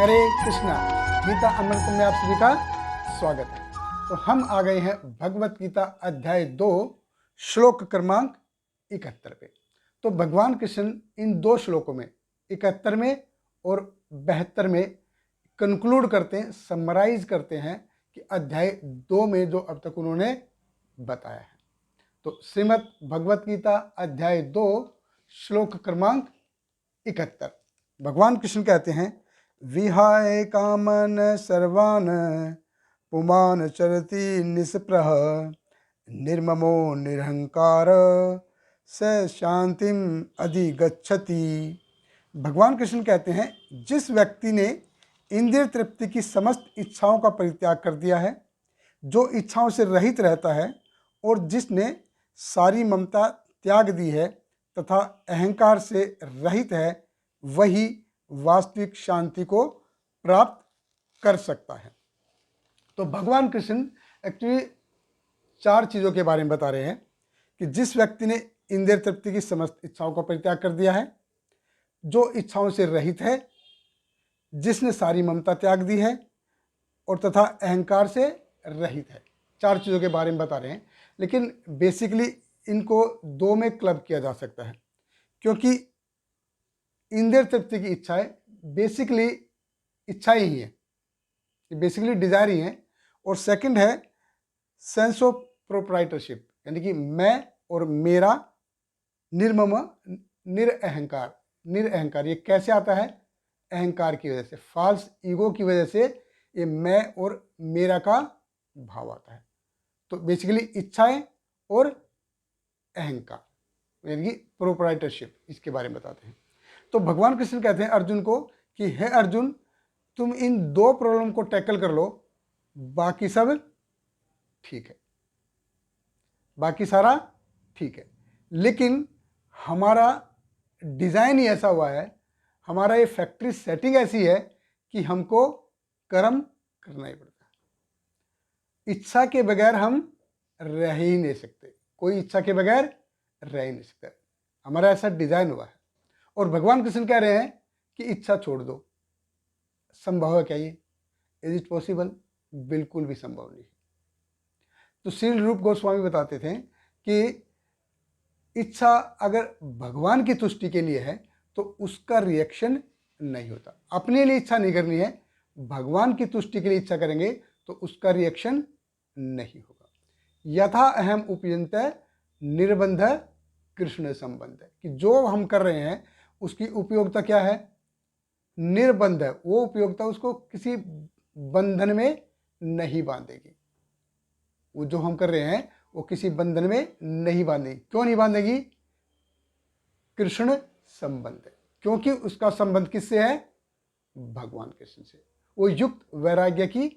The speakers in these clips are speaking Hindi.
हरे कृष्णा। गीता अमृत में आप सभी का स्वागत है। तो हम आ गए हैं भगवत गीता अध्याय 2 श्लोक क्रमांक 71 पे। तो भगवान कृष्ण इन दो श्लोकों में 71 में और 72 में कंक्लूड करते हैं, समराइज करते हैं कि अध्याय 2 में जो अब तक उन्होंने बताया है। तो श्रीमद् भगवत गीता अध्याय 2 श्लोक क्रमांक 71। भगवान कृष्ण कहते हैं, विहाय कामन सर्वान पुमान चरति निस्पृह निर्ममो निरहंकार स शांतिम अधिगच्छति। भगवान कृष्ण कहते हैं, जिस व्यक्ति ने इंद्रिय तृप्ति की समस्त इच्छाओं का परित्याग कर दिया है, जो इच्छाओं से रहित रहता है और जिसने सारी ममता त्याग दी है तथा अहंकार से रहित है, वही वास्तविक शांति को प्राप्त कर सकता है। तो भगवान कृष्ण एक्चुअली 4 चीज़ों के बारे में बता रहे हैं कि जिस व्यक्ति ने इंद्रिय तृप्ति की समस्त इच्छाओं का परित्याग कर दिया है, जो इच्छाओं से रहित है, जिसने सारी ममता त्याग दी है और तथा अहंकार से रहित है। 4 चीज़ों के बारे में बता रहे हैं, लेकिन बेसिकली इनको 2 में क्लब किया जा सकता है, क्योंकि इंद्रिय तृप्ति की इच्छाएं बेसिकली इच्छाएं ही है, बेसिकली डिजायर ही है। और सेकंड है सेंस ऑफ प्रोप्राइटरशिप, यानी कि मैं और मेरा, निर्मम निरअहंकार। निरअहंकार ये कैसे आता है? अहंकार की वजह से, फॉल्स ईगो की वजह से ये मैं और मेरा का भाव आता है। तो बेसिकली इच्छाएं और अहंकार, यानी कि प्रोप्राइटरशिप, इसके बारे में बताते हैं। तो भगवान कृष्ण कहते हैं अर्जुन को कि हे अर्जुन, तुम इन 2 प्रॉब्लम को टैकल कर लो, बाकी सब ठीक है, बाकी सारा ठीक है। लेकिन हमारा डिज़ाइन ही ऐसा हुआ है, हमारा ये फैक्ट्री सेटिंग ऐसी है कि हमको कर्म करना ही पड़ता है। इच्छा के बगैर हम रह ही नहीं सकते, कोई इच्छा के बगैर रह ही नहीं सकता। हमारा ऐसा डिज़ाइन हुआ है। और भगवान कृष्ण कह रहे हैं कि इच्छा छोड़ दो। संभव है क्या ये? Is it possible? बिल्कुल भी संभव नहीं। तो श्रील रूप गोस्वामी बताते थे कि इच्छा अगर भगवान की तुष्टि के लिए है तो उसका रिएक्शन नहीं होता। अपने लिए इच्छा नहीं करनी है, भगवान की तुष्टि के लिए इच्छा करेंगे तो उसका रिएक्शन नहीं होगा। यथा अहम उपयंत निर्बंध कृष्ण संबंध, कि जो हम कर रहे हैं उसकी उपयोगिता क्या है? निर्बंध है। वो उपयोगिता उसको किसी बंधन में नहीं बांधेगी। वो जो हम कर रहे हैं वो किसी बंधन में नहीं बांधेगी। क्यों नहीं बांधेगी? कृष्ण संबंध है, क्योंकि उसका संबंध किससे है? भगवान कृष्ण से। वो युक्त वैराग्य की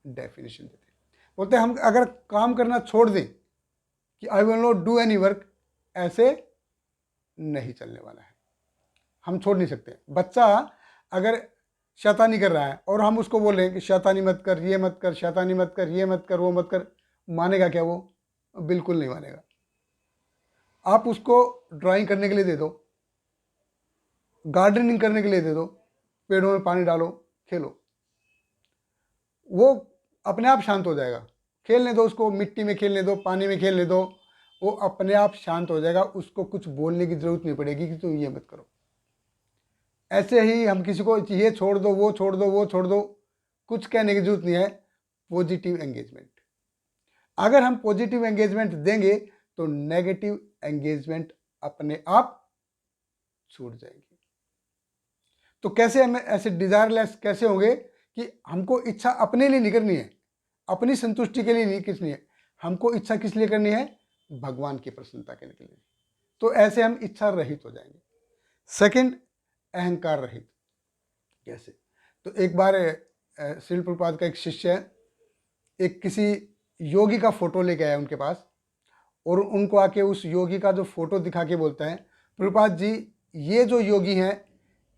डेफिनेशन देते हैं। बोलते हैं हम अगर काम करना छोड़ दें कि I will not do any work, ऐसे नहीं चलने वाला है। हम छोड़ नहीं सकते। बच्चा अगर शैतानी कर रहा है और हम उसको बोल रहे हैं कि शैतानी मत कर, ये मत कर, शैतानी मत कर, ये मत कर, वो मत कर, मानेगा क्या वो? बिल्कुल नहीं मानेगा। आप उसको ड्राइंग करने के लिए दे दो, गार्डनिंग करने के लिए दे दो, पेड़ों में पानी डालो, खेलो, वो अपने आप शांत हो जाएगा। खेलने दो उसको, मिट्टी में खेलने दो, पानी में खेलने दो, वो अपने आप शांत हो जाएगा। उसको कुछ बोलने की जरूरत नहीं पड़ेगी कि तुम ये मत करो। ऐसे ही हम किसी को ये छोड़ दो, वो छोड़ दो, वो छोड़ दो, कुछ कहने की जरूरत नहीं है। Positive engagement. अगर हम पॉजिटिव एंगेजमेंट देंगे तो नेगेटिव एंगेजमेंट अपने आप छूट जाएगी। तो कैसे हम ऐसे डिजायरलेस कैसे होंगे कि हमको इच्छा अपने लिए नहीं करनी है, अपनी संतुष्टि के लिए नहीं करनी है, हमको इच्छा किस लिए करनी है? भगवान की प्रसन्नता के लिए। तो ऐसे हम इच्छा रहित हो जाएंगे। सेकंड, अहंकार रहित। कैसे? तो एक बार श्रील प्रभुपाद का एक शिष्य एक किसी योगी का फोटो लेके आया उनके पास, और उनको आके उस योगी का जो फोटो दिखा के बोलता है, प्रभुपाद जी, ये जो योगी हैं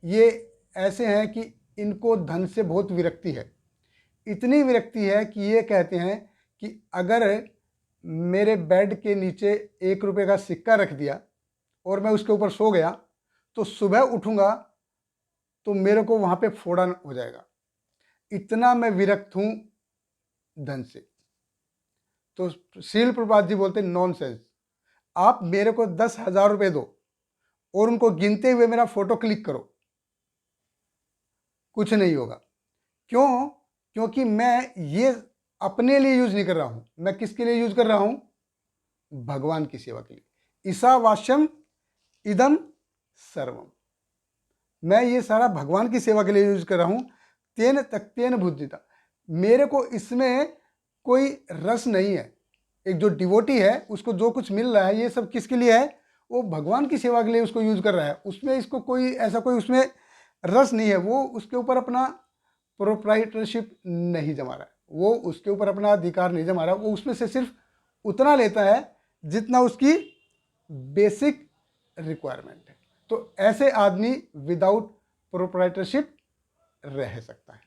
ये ऐसे हैं कि इनको धन से बहुत विरक्ति है। इतनी विरक्ति है कि ये कहते हैं कि अगर मेरे बेड के नीचे 1 रुपये का सिक्का रख दिया और मैं उसके ऊपर सो गया तो सुबह उठूंगा तो मेरे को वहाँ पे फोड़ा हो जाएगा, इतना मैं विरक्त हूं धन से। तो श्रील प्रभुपाद जी बोलते नॉनसेंस। आप मेरे को 10,000 रुपए दो और उनको गिनते हुए मेरा फोटो क्लिक करो, कुछ नहीं होगा। क्यों? क्योंकि मैं ये अपने लिए यूज नहीं कर रहा हूं। मैं किसके लिए यूज कर रहा हूं? भगवान की सेवा के लिए। ईशावास्यम इदम सर्वम। मैं ये सारा भगवान की सेवा के लिए यूज कर रहा हूं। तेन तक्तेन बुद्धिता। मेरे को इसमें कोई रस नहीं है। एक जो डिवोटी है उसको जो कुछ मिल रहा है ये सब किसके लिए है? वो भगवान की सेवा के लिए उसको यूज कर रहा है। उसमें इसको कोई ऐसा कोई उसमें रस नहीं है। वो उसके ऊपर अपना प्रोप्राइटरशिप नहीं जमा रहा है, वो उसके ऊपर अपना अधिकार नहीं जमा रहा है। वो उसमें से सिर्फ उतना लेता है जितना उसकी बेसिक रिक्वायरमेंट है। तो ऐसे आदमी विदाउट प्रोप्राइटरशिप रह सकता है।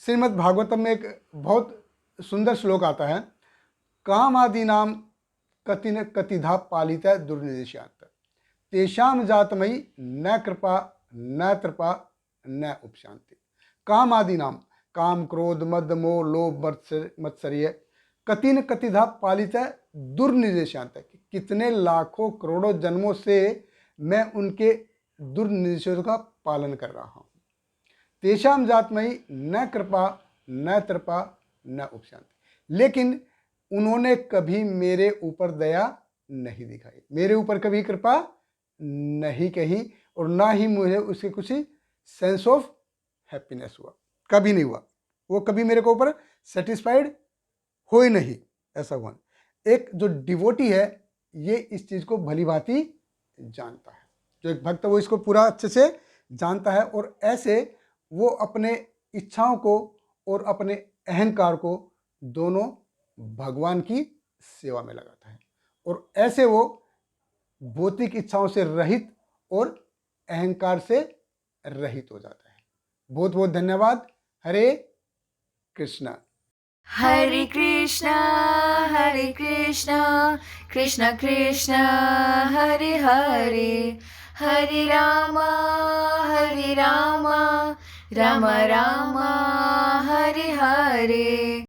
श्रीमद् भागवतम में एक बहुत सुंदर श्लोक आता है, काम आदि नाम कतिन कतिधा पालित दुर्निदेशांत तेषाम जातमयी न कृपा न कृपा न उपशांति। काम आदि नाम, काम क्रोध मद मोह लोभ मत्सर्य कतिन कतिधा पालित दुर्निदेशांत। कितने लाखों करोड़ों जन्मों से मैं उनके दुर्निदेशों का पालन कर रहा हूं। तेषाम जातमयी न कृपा न तृपा न उपशांति। लेकिन उन्होंने कभी मेरे ऊपर दया नहीं दिखाई, मेरे ऊपर कभी कृपा नहीं कही, और ना ही मुझे उसके कुछ सेंस ऑफ हैप्पीनेस हुआ, कभी नहीं हुआ। वो कभी मेरे को ऊपर सेटिस्फाइड हो ही नहीं, ऐसा हुआ। एक जो डिवोटी है ये इस चीज को भली भांति जानता है। जो एक भक्त वो इसको पूरा अच्छे से जानता है, और ऐसे वो अपने इच्छाओं को और अपने अहंकार को दोनों भगवान की सेवा में लगाता है, और ऐसे वो भौतिक इच्छाओं से रहित और अहंकार से रहित हो जाता है। बहुत बहुत धन्यवाद। हरे कृष्णा। हरे कृष्णा कृष्ण कृष्ण हरे हरे, हरे रामा राम राम हरे हरे।